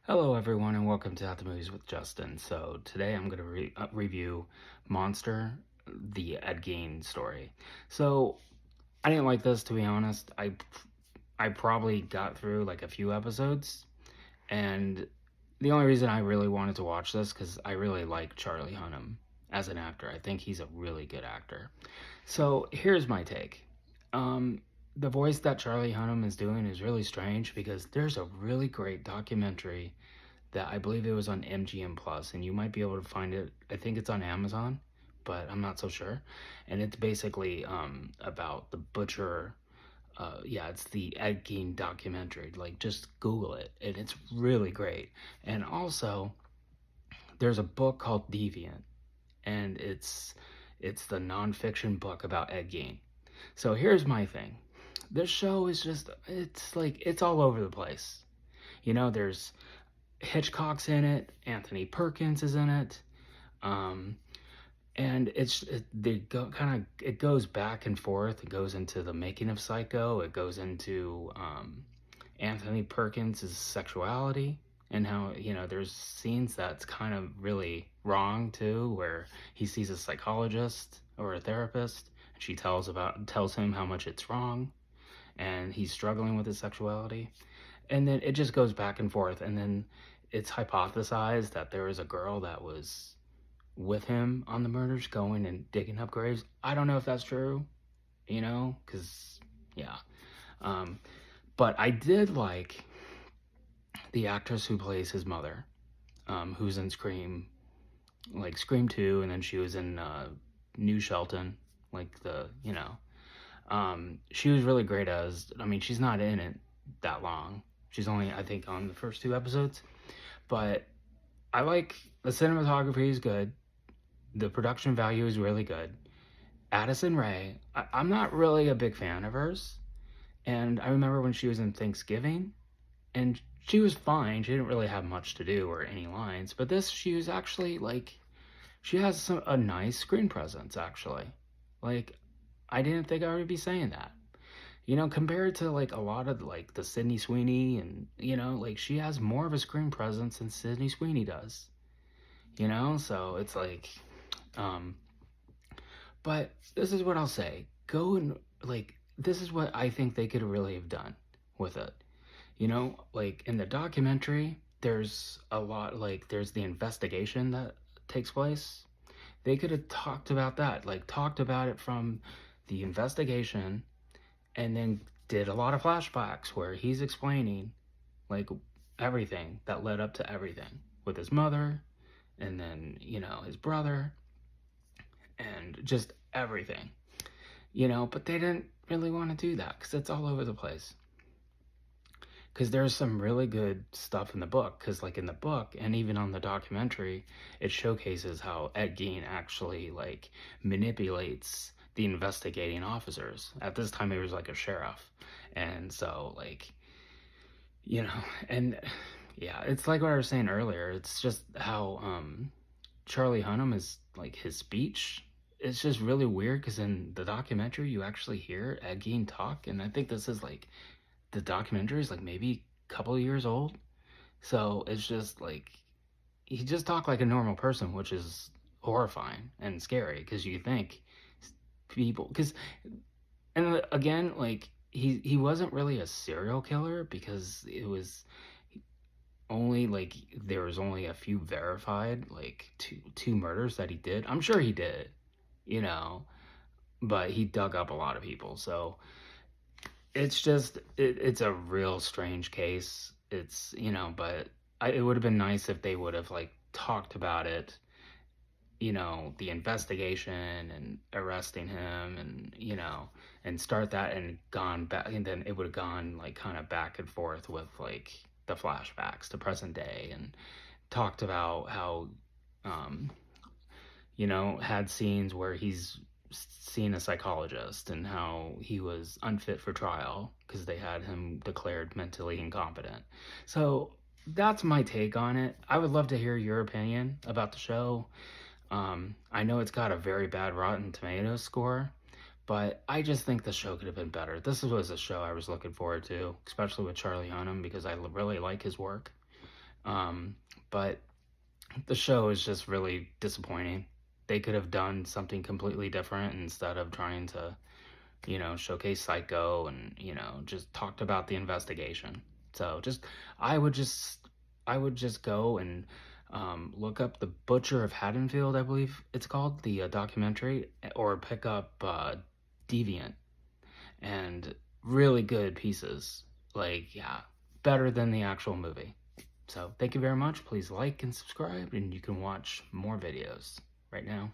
Hello, everyone, and welcome to At the Movies with Justin. So today I'm going to review Monster, the Ed Gein story. So I didn't like this, to be honest. I probably got through like a few episodes, and the only reason I really wanted to watch this because I really like Charlie Hunnam as an actor. I think he's a really good actor. So here's my take. Um, the voice that Charlie Hunnam is doing is really strange because there's a really great documentary that I believe it was on MGM Plus, and you might be able to find it. I think it's on Amazon, but I'm not so sure. And it's basically about the butcher. Yeah, it's the Ed Gein documentary. Like, just Google it, and it's really great. And also, there's a book called Deviant, and it's the nonfiction book about Ed Gein. So here's my thing. This show is just it's all over the place. There's Hitchcock's in it. Anthony Perkins is in it. Um, and they go kind of it goes back and forth. It goes into the making of Psycho. It goes into Anthony Perkins' sexuality and how there's scenes that's kind of really wrong too, where he sees a psychologist or a therapist, and she tells him how much it's wrong, and he's struggling with his sexuality, and then it just goes back and forth, and then it's hypothesized that there was a girl that was with him on the murders going and digging up graves. I don't know if that's true, because yeah. um, but I did like the actress who plays his mother, who's in Scream 2, and then she was in New Shelton, like she was really great as, I mean, she's not in it that long. She's only, I think, on the first two episodes. But I like the cinematography is good. The production value is really good. Addison Rae, I'm not really a big fan of hers. And I remember when she was in Thanksgiving, and she was fine. She didn't really have much to do or any lines. But this, she was actually like, she has a nice screen presence, actually. Like, I didn't think I would be saying that. Compared to like a lot of like the Sydney Sweeney, and like she has more of a screen presence than Sydney Sweeney does. So it's like, um, but this is what I'll say. Go and like, this is what I think they could really have done with it. Like in the documentary, there's a lot, like, there's the investigation that takes place. They could have talked about that, like, talked about it from the investigation, and then did a lot of flashbacks where he's explaining like everything that led up to everything with his mother, and then his brother, and just everything. But they didn't really want to do that because it's all over the place. Because there's some really good stuff in the book, because like in the book and even on the documentary, it showcases how Ed Gein actually like manipulates the investigating officers. At this time he was like a sheriff, and so like, and yeah, it's like what I was saying earlier. It's just how Charlie Hunnam is, like, his speech, it's just really weird, because in the documentary you actually hear Ed Gein talk, and I think this is like, the documentary is like maybe a couple of years old. So it's just like, he just talked like a normal person, which is horrifying and scary, because you think people, because, and again, like, he wasn't really a serial killer, because it was only like, there was only a few verified, like two murders that he did. I'm sure he did, you know but he dug up a lot of people. So it's just, it's a real strange case. It's, but it would have been nice if they would have like talked about it, the investigation and arresting him, and and start that and gone back, and then it would have gone like kind of back and forth with like the flashbacks to present day, and talked about how, um had scenes where he's seen a psychologist, and how he was unfit for trial because they had him declared mentally incompetent. So that's my take on it. I would love to hear your opinion about the show. I know it's got a very bad Rotten Tomatoes score, but I just think the show could have been better. This was a show I was looking forward to, especially with Charlie Hunnam, because I really like his work. But the show is just really disappointing. They could have done something completely different instead of trying to, showcase Psycho and, just talked about the investigation. So I would just, I would just go and look up The Butcher of Haddonfield, I believe it's called, the documentary, or pick up Deviant, and really good pieces. Like, yeah, better than the actual movie. So thank you very much. Please like and subscribe, and you can watch more videos right now.